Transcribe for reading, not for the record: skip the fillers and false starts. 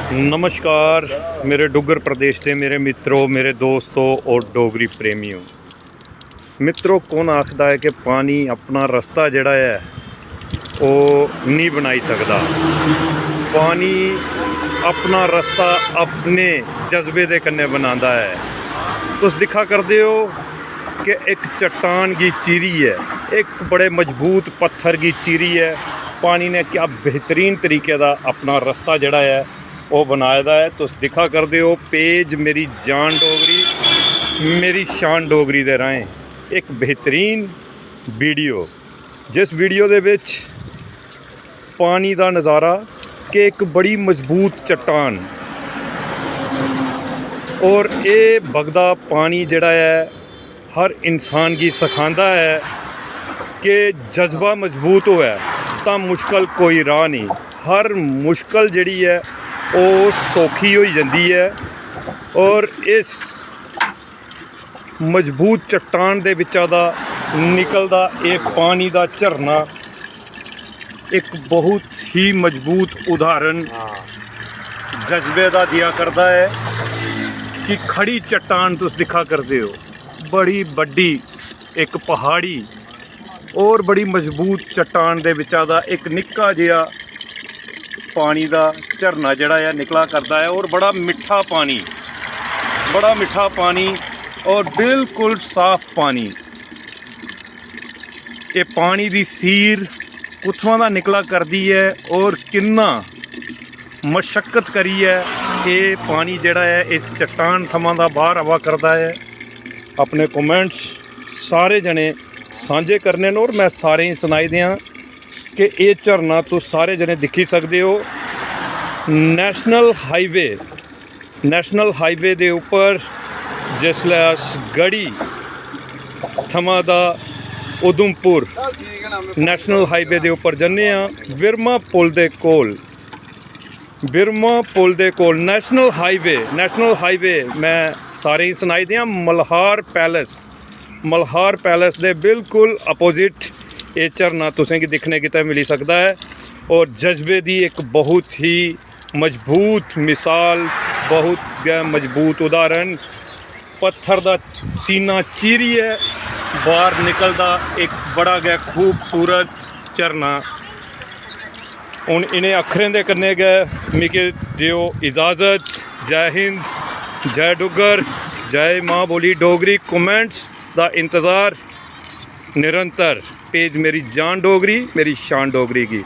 नमस्कार मेरे डुग्गर प्रदेश के मेरे मित्रों, मेरे दोस्तों और डोगरी प्रेमियों। मित्रों, कौन आखदा है कि पानी अपना रस्ता जड़ा है वो नहीं बनाई सकता। पानी अपना रस्ता अपने जज्बे दे कन्ने बनांदा है। तुस दिखा करदे हो कि एक चट्टान की चीरी है, एक बड़े मजबूत पत्थर की चीरी है। पानी ने क्या बेहतरीन तरीके का अपना रस्ता जड़ा है वो बनाए दा है। तुस दिखा करदे हो पेज मेरी जान डोगरी मेरी शान डोगरी दे राहें एक बेहतरीन वीडियो, जिस वीडियो दे विच पानी दा नज़ारा कि एक बड़ी मजबूत चट्टान और ये बगदा पानी जड़ा है हर इंसान की सिखांदा है कि जज्बा मजबूत होए तां मुश्किल कोई राह नहीं। हर मुश्किल जड़ी है वो सौखी हो जाती है। और इस मजबूत चट्टान दे विचा दा निकलदा एक पानी दा झरना एक बहुत ही मजबूत उदाहरण जज्बे दा दिया करता है कि खड़ी चट्टान तुस दिखा करते हो, बड़ी बड्डी एक पहाड़ी और बड़ी मजबूत चट्टान दे विचा दा एक निक्का जिहा पानी का झरना जड़ा है निकला करता है। और बड़ा मिठा पानी और बिल्कुल साफ पानी। ये पानी की सीर कुत्थों का निकला करती है और किन्ना मशक्कत करी है ये पानी जड़ा है इस चट्टान थमां दा बाहर आवा करता है। अपने कमेंट्स सारे जने सांझे करने और मैं सारे ही सुनाई दें कि ये झरना तो सारे जने दिखी सकते हो। नेशनल हाईवे दे उपर जिसलै अस गढ़ी थमां दा उधमपुर नेशनल हाईवे दे उपर जन्ने बिरमा पुल दे कोल नेशनल हाईवे मैं सारे ही सुनाई दें मल्हार पैलेस दे बिल्कुल अपोजिट ये झरना तुसें की दिखने की मिली सकता है। और जज्बे की एक बहुत ही मजबूत मिसाल, बहुत मजबूत उदाहरण। पत्थर का सीना चीरिए बाहर निकलदा एक बड़ा गै खूबसूरत झरना। हुण इन्हें अखरें दे कन्नै गै मिगी दियो इजाज़त। जय हिंद, जय डुग्गर, जय माँ बोली डोगरी। कमेंट्स दा इंतज़ार निरंतर। पेज मेरी जान डोगरी मेरी शान डोगरी की।